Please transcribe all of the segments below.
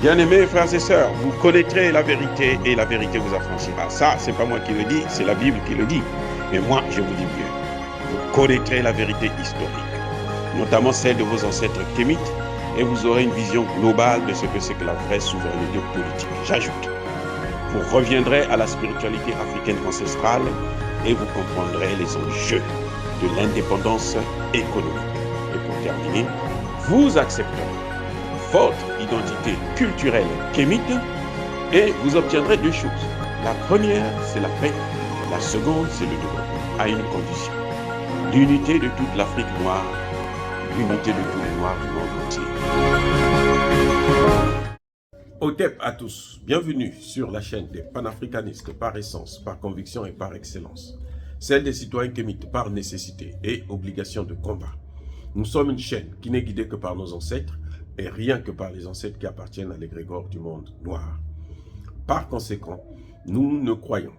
Bien-aimés frères et sœurs, vous connaîtrez la vérité et la vérité vous affranchira. Ça, c'est pas moi qui le dis, c'est la Bible qui le dit. Mais moi, je vous dis mieux. Vous connaîtrez la vérité historique, notamment celle de vos ancêtres kémites, et vous aurez une vision globale de ce que c'est que la vraie souveraineté politique. J'ajoute, vous reviendrez à la spiritualité africaine ancestrale et vous comprendrez les enjeux de l'indépendance économique. Et pour terminer, vous accepterez votre identité culturelle kémite et vous obtiendrez deux choses. La première, c'est la paix. La seconde, c'est le développement, à une condition. L'unité de toute l'Afrique noire, l'unité de tous les Noirs du monde entier. Otep à tous, bienvenue sur la chaîne des panafricanistes par essence, par conviction et par excellence. Celle des citoyens kémites par nécessité et obligation de combat. Nous sommes une chaîne qui n'est guidée que par nos ancêtres et rien que par les ancêtres qui appartiennent à l'égrégore du monde noir. Par conséquent, nous ne croyons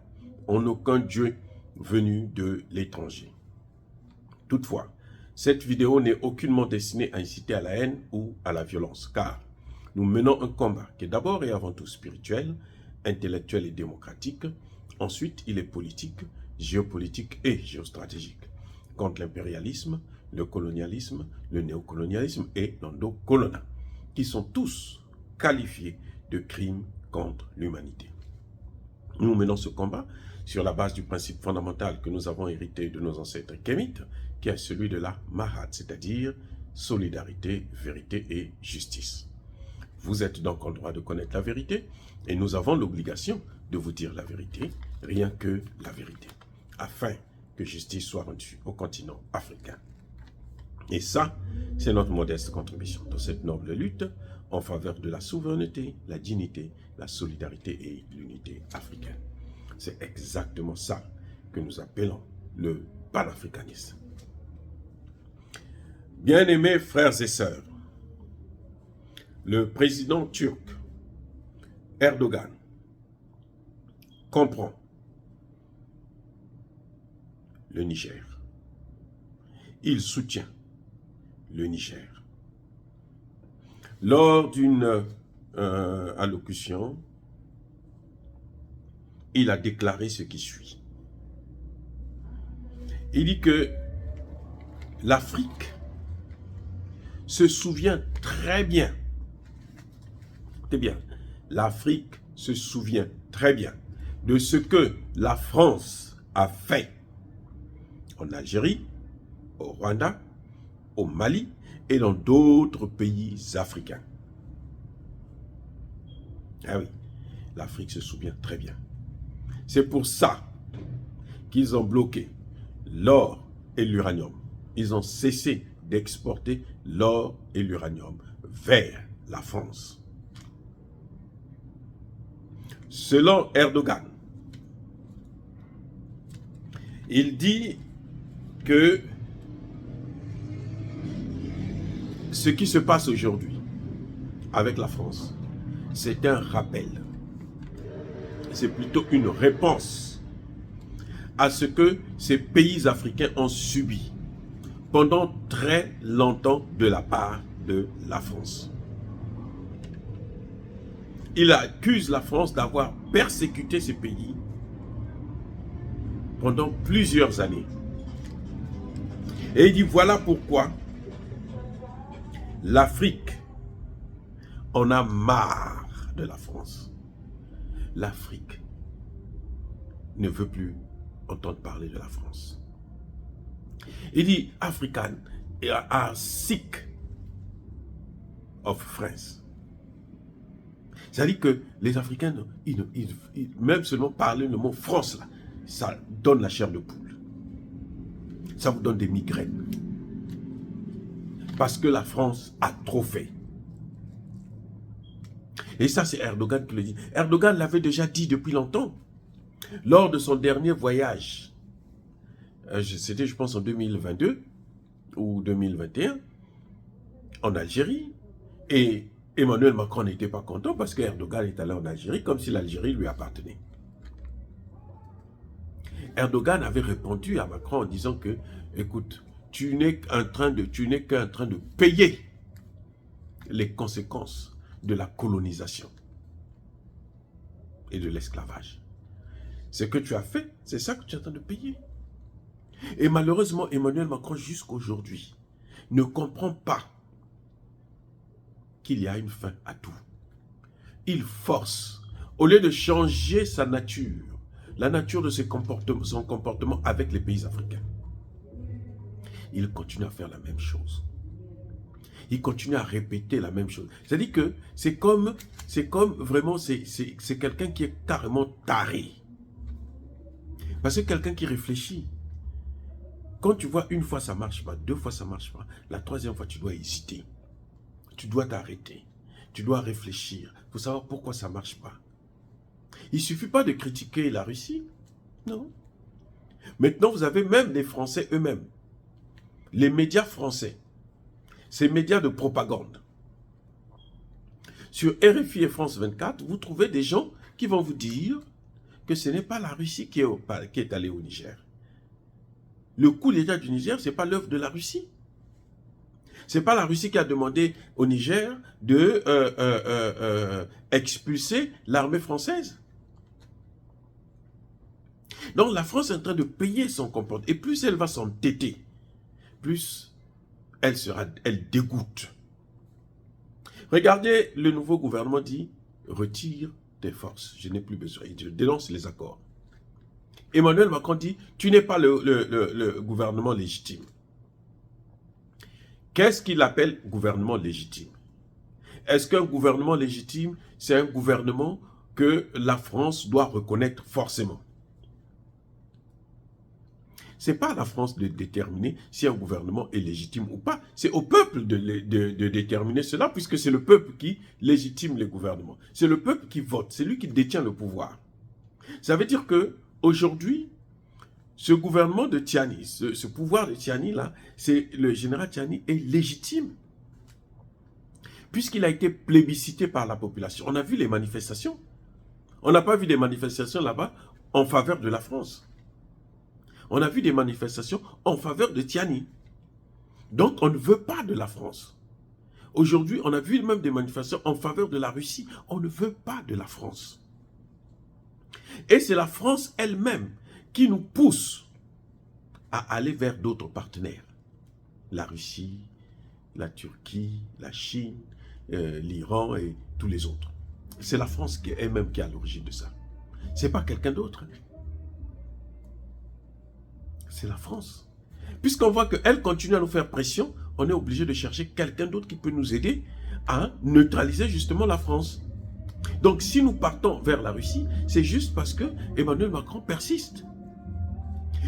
en aucun Dieu venu de l'étranger. Toutefois, cette vidéo n'est aucunement destinée à inciter à la haine ou à la violence, car nous menons un combat qui est d'abord et avant tout spirituel, intellectuel et démocratique. Ensuite, il est politique, géopolitique et géostratégique, contre l'impérialisme, le colonialisme, le néocolonialisme et l'endocolonat, qui sont tous qualifiés de crimes contre l'humanité. Nous menons ce combat sur la base du principe fondamental que nous avons hérité de nos ancêtres kémites, qui est celui de la Mahat, c'est-à-dire solidarité, vérité et justice. Vous êtes donc en droit de connaître la vérité et nous avons l'obligation de vous dire la vérité, rien que la vérité, afin que justice soit rendue au continent africain. Et ça, c'est notre modeste contribution dans cette noble lutte en faveur de la souveraineté, la dignité, la solidarité et l'unité africaine. C'est exactement ça que nous appelons le panafricanisme. Bien-aimés frères et sœurs, le président turc Erdogan comprend le Niger. Il soutient le Niger. Lors d'une allocution, il a déclaré ce qui suit. Il dit que l'Afrique se souvient très bien, l'Afrique se souvient très bien de ce que la France a fait en Algérie, au Rwanda, au Mali et dans d'autres pays africains. Ah oui, l'Afrique se souvient très bien. C'est pour ça qu'ils ont bloqué l'or et l'uranium. Ils ont cessé d'exporter l'or et l'uranium vers la France. Selon Erdogan, il dit que ce qui se passe aujourd'hui avec la France, c'est un rappel. C'est plutôt une réponse à ce que ces pays africains ont subi pendant très longtemps de la part de la France. Il accuse la France d'avoir persécuté ces pays pendant plusieurs années. Et il dit voilà pourquoi l'Afrique en a marre de la France. L'Afrique ne veut plus entendre parler de la France. Il dit African are sick of France. C'est-à-dire que les Africains, même seulement parler le mot France, là, ça donne la chair de poule. Ça vous donne des migraines. Parce que la France a trop fait. Et ça, c'est Erdogan qui le dit. Erdogan l'avait déjà dit depuis longtemps. Lors de son dernier voyage, c'était je pense en 2022 ou 2021, en Algérie. Et Emmanuel Macron n'était pas content parce qu'Erdogan est allé en Algérie comme si l'Algérie lui appartenait. Erdogan avait répondu à Macron en disant que, écoute, tu n'es qu'en train de payer les conséquences de la colonisation et de l'esclavage. Ce que tu as fait, c'est ça que tu es en train de payer. Et malheureusement, Emmanuel Macron, jusqu'aujourd'hui, ne comprend pas qu'il y a une fin à tout. Il force, au lieu de changer sa nature, la nature de son comportement avec les pays africains, il continue à faire la même chose. Il continue à répéter la même chose. C'est-à-dire que c'est comme vraiment, c'est quelqu'un qui est carrément taré. Parce que quelqu'un qui réfléchit, quand tu vois une fois ça ne marche pas, deux fois ça ne marche pas, la troisième fois tu dois hésiter. Tu dois t'arrêter. Tu dois réfléchir pour savoir pourquoi ça ne marche pas. Il ne suffit pas de critiquer la Russie. Non. Maintenant, vous avez même les Français eux-mêmes. Les médias français. Ces médias de propagande. Sur RFI et France 24, vous trouvez des gens qui vont vous dire que ce n'est pas la Russie qui est allée au Niger. Le coup d'État du Niger, ce n'est pas l'œuvre de la Russie. Ce n'est pas la Russie qui a demandé au Niger de expulser l'armée française. Donc la France est en train de payer son comportement. Et plus elle va s'entêter, plus elle dégoûte. Regardez, le nouveau gouvernement dit, retire tes forces, je n'ai plus besoin. Je dénonce les accords. Emmanuel Macron dit, tu n'es pas le gouvernement légitime. Qu'est-ce qu'il appelle gouvernement légitime? Est-ce qu'un gouvernement légitime, c'est un gouvernement que la France doit reconnaître forcément? Ce n'est pas à la France de déterminer si un gouvernement est légitime ou pas. C'est au peuple de déterminer cela, puisque c'est le peuple qui légitime les gouvernements. C'est le peuple qui vote, c'est lui qui détient le pouvoir. Ça veut dire que aujourd'hui, ce gouvernement de Tiani, ce pouvoir de Tiani là, le général Tiani est légitime. Puisqu'il a été plébiscité par la population. On a vu les manifestations. On n'a pas vu des manifestations là-bas en faveur de la France. On a vu des manifestations en faveur de Tiani. Donc, on ne veut pas de la France. Aujourd'hui, on a vu même des manifestations en faveur de la Russie. On ne veut pas de la France. Et c'est la France elle-même qui nous pousse à aller vers d'autres partenaires. La Russie, la Turquie, la Chine, l'Iran et tous les autres. C'est la France elle-même qui est à l'origine de ça. Ce n'est pas quelqu'un d'autre. C'est la France. Puisqu'on voit qu'elle continue à nous faire pression, on est obligé de chercher quelqu'un d'autre qui peut nous aider à neutraliser justement la France. Donc si nous partons vers la Russie, c'est juste parce que Emmanuel Macron persiste.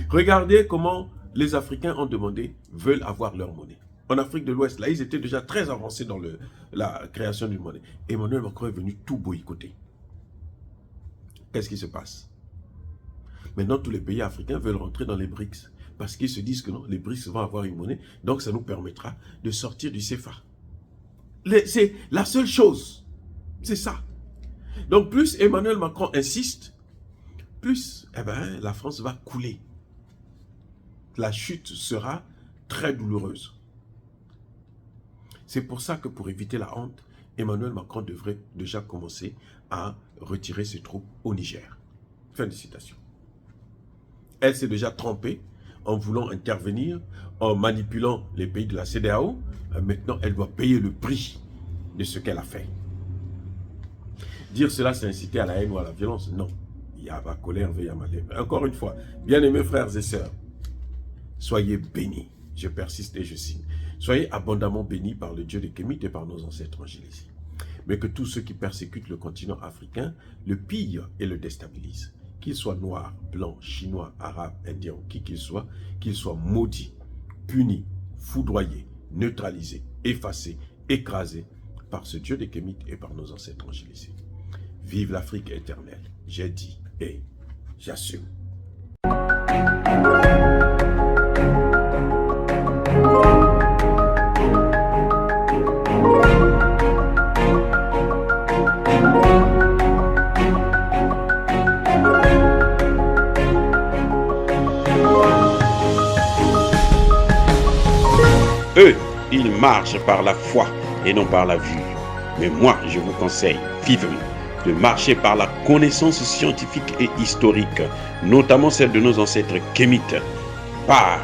Regardez comment les Africains veulent avoir leur monnaie. En Afrique de l'Ouest, là, ils étaient déjà très avancés dans la création d'une monnaie. Emmanuel Macron est venu tout boycotter. Qu'est-ce qui se passe? Maintenant, tous les pays africains veulent rentrer dans les BRICS parce qu'ils se disent que non, les BRICS vont avoir une monnaie, donc ça nous permettra de sortir du CFA. C'est la seule chose, c'est ça. Donc plus Emmanuel Macron insiste, plus la France va couler. La chute sera très douloureuse. C'est pour ça que pour éviter la honte, Emmanuel Macron devrait déjà commencer à retirer ses troupes au Niger. Fin de citation. Elle s'est déjà trompée en voulant intervenir, en manipulant les pays de la CEDEAO. Maintenant, elle doit payer le prix de ce qu'elle a fait. Dire cela, c'est inciter à la haine ou à la violence. Non. Il y a ma colère, veille à ma lèvre. Encore une fois, bien-aimés frères et sœurs, soyez bénis. Je persiste et je signe. Soyez abondamment bénis par le Dieu des Kémites et par nos ancêtres angélisés. Mais que tous ceux qui persécutent le continent africain le pillent et le déstabilisent. Qu'ils soient noirs, blancs, chinois, arabes, indiens, qui qu'ils soient maudits, punis, foudroyés, neutralisés, effacés, écrasés par ce Dieu des Kémites et par nos ancêtres angélisés. Vive l'Afrique éternelle. J'ai dit et j'assume. Eux, ils marchent par la foi et non par la vue. Mais moi, je vous conseille vivement de marcher par la connaissance scientifique et historique, notamment celle de nos ancêtres kémites, par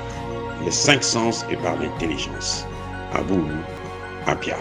les 5 sens et par l'intelligence. À vous, Apia.